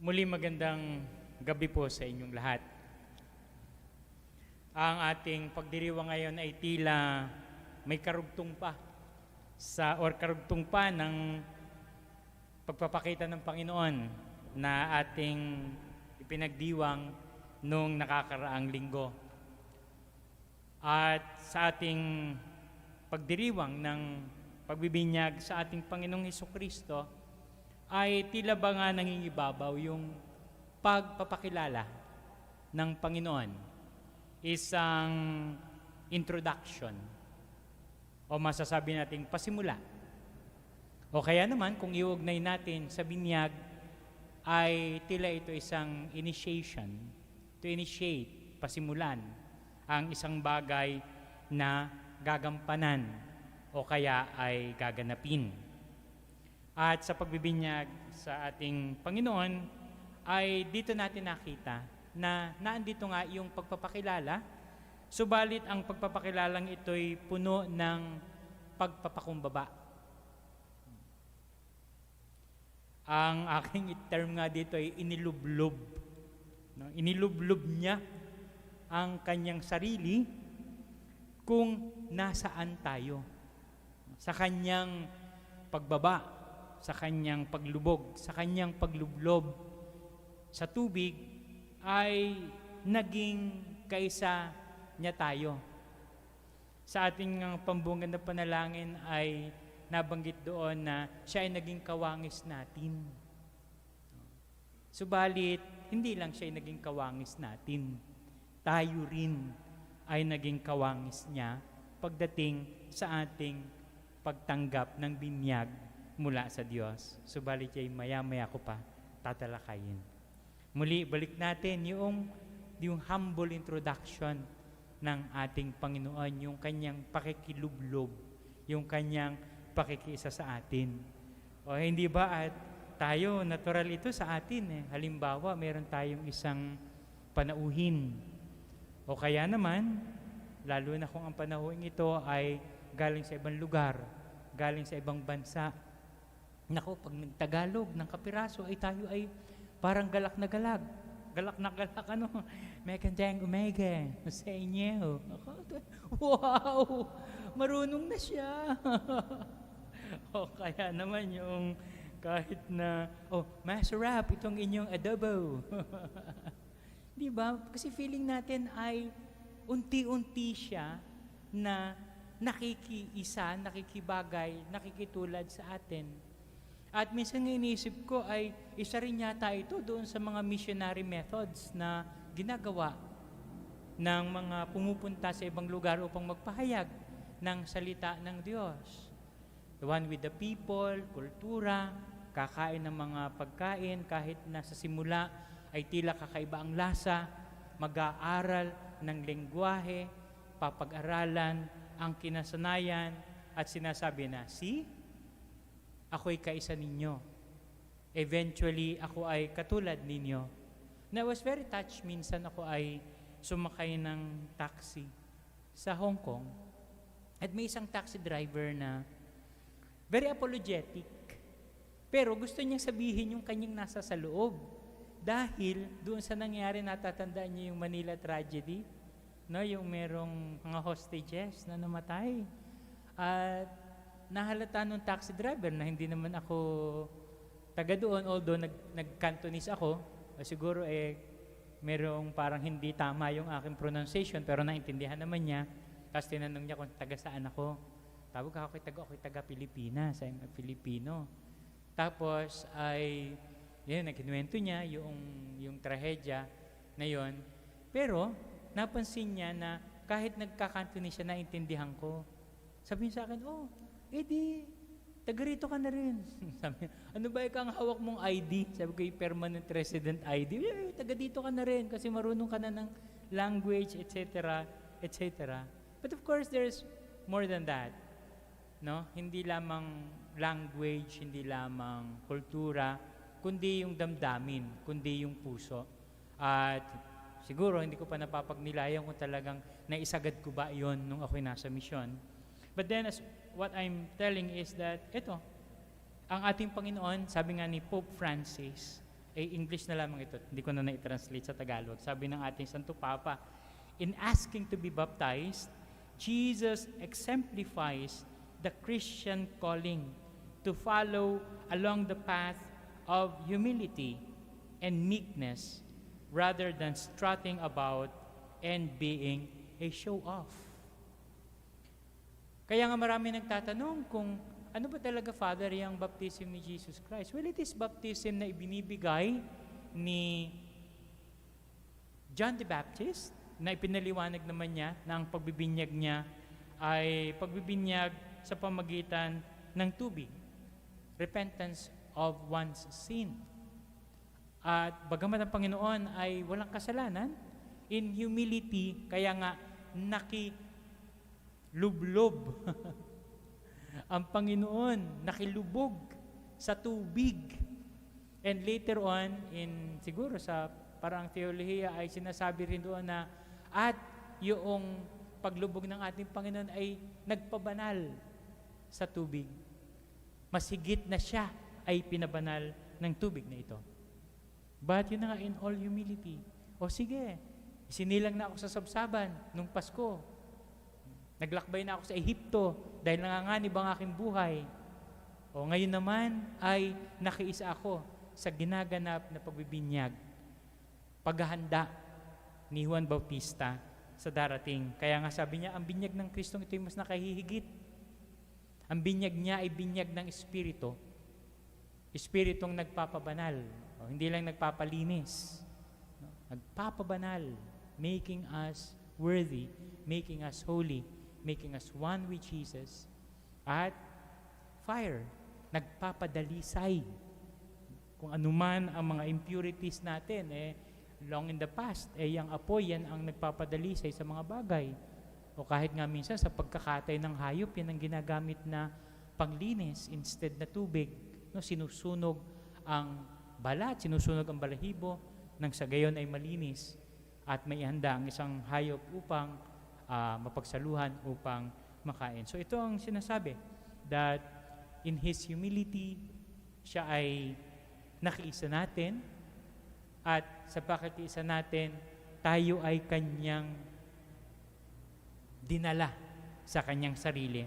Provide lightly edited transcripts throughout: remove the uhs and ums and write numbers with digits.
Muli magandang gabi po sa inyong lahat. Ang ating pagdiriwang ngayon ay tila may karugtong pa ng pagpapakita ng Panginoon na ating ipinagdiwang nung nakakaraang linggo. At sa ating pagdiriwang ng pagbibinyag sa ating Panginoong Hesukristo, ay tila ba nga nangingibabaw yung pagpapakilala ng Panginoon. Isang introduction o masasabi nating pasimula. O kaya naman kung iugnay natin sa binyag ay tila ito isang initiation, to initiate, pasimulan ang isang bagay na gagampanan o kaya ay gaganapin. At sa pagbibinyag sa ating Panginoon, ay dito natin nakita na naandito nga yung pagpapakilala, subalit ang pagpapakilalang ito'y puno ng pagpapakumbaba. Ang aking term nga dito ay inilublob. Inilublob niya ang kanyang sarili kung nasaan tayo. Sa kanyang pagbaba, sa kanyang paglubog, sa kanyang paglublob sa tubig ay naging kaisa niya tayo. Sa ating pambungan na panalangin ay nabanggit doon na siya ay naging kawangis natin. Subalit, hindi lang siya ay naging kawangis natin. Tayo rin ay naging kawangis niya pagdating sa ating pagtanggap ng binyag mula sa Diyos. Subalit ay maya-maya ko pa tatalakayin. Muli, balik natin yung humble introduction ng ating Panginoon, yung kanyang pakikilublob, yung kanyang pakikiisa sa atin. O hindi ba at tayo, natural ito sa atin. Halimbawa, meron tayong isang panauhin. O kaya naman, lalo na kung ang panauhin ito ay galing sa ibang lugar, galing sa ibang bansa. Naku, pag nagtagalog ng kapiraso ay tayo ay parang galak na galak. Galak na galak, Megandang umega sa inyo. Wow! Marunong na siya. O kaya naman yung kahit na, masarap itong inyong adobo. Di ba? Kasi feeling natin ay unti-unti siya na nakikiisa, nakikibagay, nakikitulad sa atin. At minsan nga iniisip ko ay isa rin yata ito doon sa mga missionary methods na ginagawa ng mga pumupunta sa ibang lugar upang magpahayag ng salita ng Diyos. The one with the people, kultura, kakain ng mga pagkain kahit na sa simula ay tila kakaiba ang lasa, mag-aaral ng lengguwahe, papag-aralan ang kinasanayan at sinasabi na, see? Ako'y kaisa ninyo. Eventually, ako ay katulad ninyo. Na I was very touched, minsan ako ay sumakay ng taxi sa Hong Kong. At may isang taxi driver na very apologetic. Pero gusto niyang sabihin yung kanyang nasa sa loob. Dahil doon sa nangyari, natatandaan niyo yung Manila tragedy, no? Yung merong mga hostages na namatay. At nahalata nung taxi driver na hindi naman ako taga doon, although nag-Cantonese ako, siguro merong parang hindi tama yung aking pronunciation, pero naintindihan naman niya. Tapos tinanong niya kung taga saan ako. Tawag ako'y taga Pilipinas, I'm Filipino. Tapos ay, nagkinuwento niya yung trahedya na yon. Pero napansin niya na kahit nagka-Cantonese siya, naintindihan ko. Sabi niya sa akin, taga rito ka na rin. Sabi, ano ba ang hawak mong ID? Sabi ko, yung permanent resident ID. Taga dito ka na rin kasi marunong ka na ng language, etc., etc. But of course, there's more than that. No? Hindi lamang language, hindi lamang kultura, kundi yung damdamin, kundi yung puso. At siguro, hindi ko pa napapagnilayan kung talagang naisagad ko ba yon nung ako'y nasa misyon. But then, what I'm telling is that, ang ating Panginoon, sabi nga ni Pope Francis, English na lamang ito, hindi ko na na-translate sa Tagalog. Sabi ng ating Santo Papa, in asking to be baptized, Jesus exemplifies the Christian calling to follow along the path of humility and meekness rather than strutting about and being a show-off. Kaya nga marami nagtatanong kung ano ba talaga, Father, yung baptism ni Jesus Christ? Well, it is baptism na ibinibigay ni John the Baptist, na ipinaliwanag naman niya na ang pagbibinyag niya ay pagbibinyag sa pamagitan ng tubig. Repentance of one's sin. At bagamat ang Panginoon ay walang kasalanan, in humility, kaya nga nakilublob ang Panginoon, nakilubog sa tubig. And later on, siguro sa parang teolohiya ay sinasabi rin doon na at yung paglubog ng ating Panginoon ay nagpabanal sa tubig. Mas higit na siya ay pinabanal ng tubig na ito. But yun na nga, in all humility. O sige, isinilang na ako sa sabsaban nung Pasko. Naglakbay na ako sa Ehipto dahil nanganganib ang aking buhay. O ngayon naman ay nakiisa ako sa ginaganap na pagbibinyag, paghahanda ni Juan Bautista sa darating. Kaya nga sabi niya, ang binyag ng Kristong ito ay mas nakahihigit. Ang binyag niya ay binyag ng Espiritu. Espiritong nagpapabanal. O, hindi lang nagpapalinis. Nagpapabanal, making us worthy, making us holy, making us one with Jesus. At fire, nagpapadalisay. Kung anuman ang mga impurities natin, long in the past, yung apoy, yan ang nagpapadalisay sa mga bagay. O kahit nga minsan sa pagkakatay ng hayop, yan ang ginagamit na panglinis instead na tubig. No, sinusunog ang balat, sinusunog ang balahibo, nang sa gayon ay malinis at may ihanda ang isang hayop upang mapagsaluhan, upang makain. So ito ang sinasabi, that in His humility, siya ay nakiisa natin, at sa pakikiisa natin, tayo ay Kanyang dinala sa Kanyang sarili.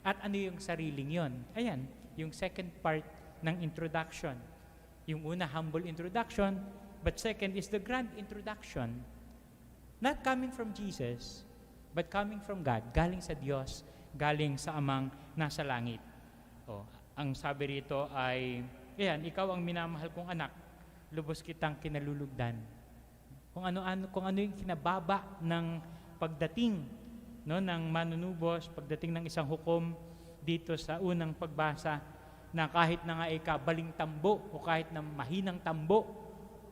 At ano yung sariling yon? Ayan, yung second part ng introduction. Yung una, humble introduction, but second is the grand introduction. Not coming from Jesus, but coming from God, galing sa Diyos, galing sa Amang nasa langit. Ang sabi rito ay, ayan, ikaw ang minamahal kong anak, lubos kitang kinalulugdan. Kung ano yung kinababa ng pagdating, no, ng manunubos, pagdating ng isang hukom dito sa unang pagbasa, na kahit na nga ay kabaling tambo o kahit na mahinang tambo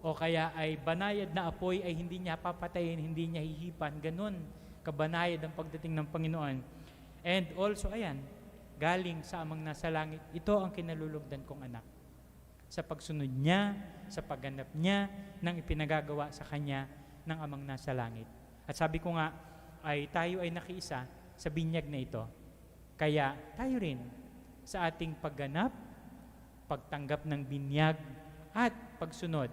o kaya ay banayad na apoy ay hindi niya papatayin, hindi niya hihipan. Ganun kabanayad ang pagdating ng Panginoon. And also, ayan, galing sa Amang nasa langit, ito ang kinalulugdan kong anak. Sa pagsunod niya, sa pagganap niya ng ipinagagawa sa kanya ng Amang nasa langit. At sabi ko nga, ay tayo ay nakiisa sa binyag na ito. Kaya tayo rin sa ating pagganap, pagtanggap ng binyag, at pagsunod,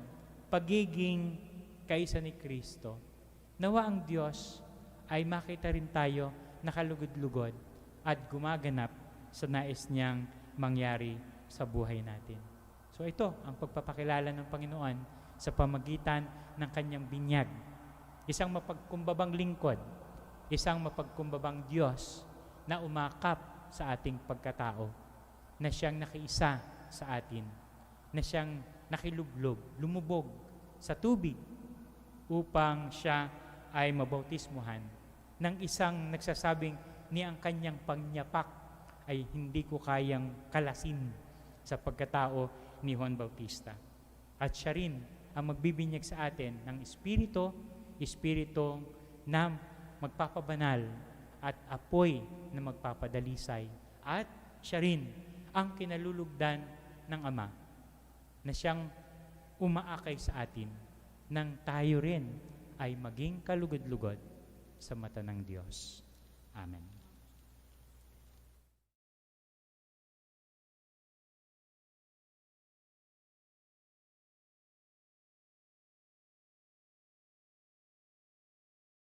pagiging kaisa ni Kristo. Nawa ang Diyos ay makita rin tayo nakalugod-lugod at gumaganap sa nais niyang mangyari sa buhay natin. So ito ang pagpapakilala ng Panginoon sa pamagitan ng kanyang binyag. Isang mapagkumbabang lingkod, isang mapagkumbabang Diyos na umakap sa ating pagkatao, na siyang nakiisa sa atin, na siyang nakilublob, lumubog sa tubig upang siya ay mabautismuhan ng isang nagsasabing ni ang kanyang pangyapak ay hindi ko kayang kalasin sa pagkatao ni Juan Bautista. At siya rin ang magbibinyag sa atin ng Espiritu na magpapabanal at apoy na magpapadalisay. At siya rin ang kinalulugdan ng Ama na siyang umaakay sa atin nang tayo rin ay maging kalugod-lugod sa mata ng Diyos. Amen.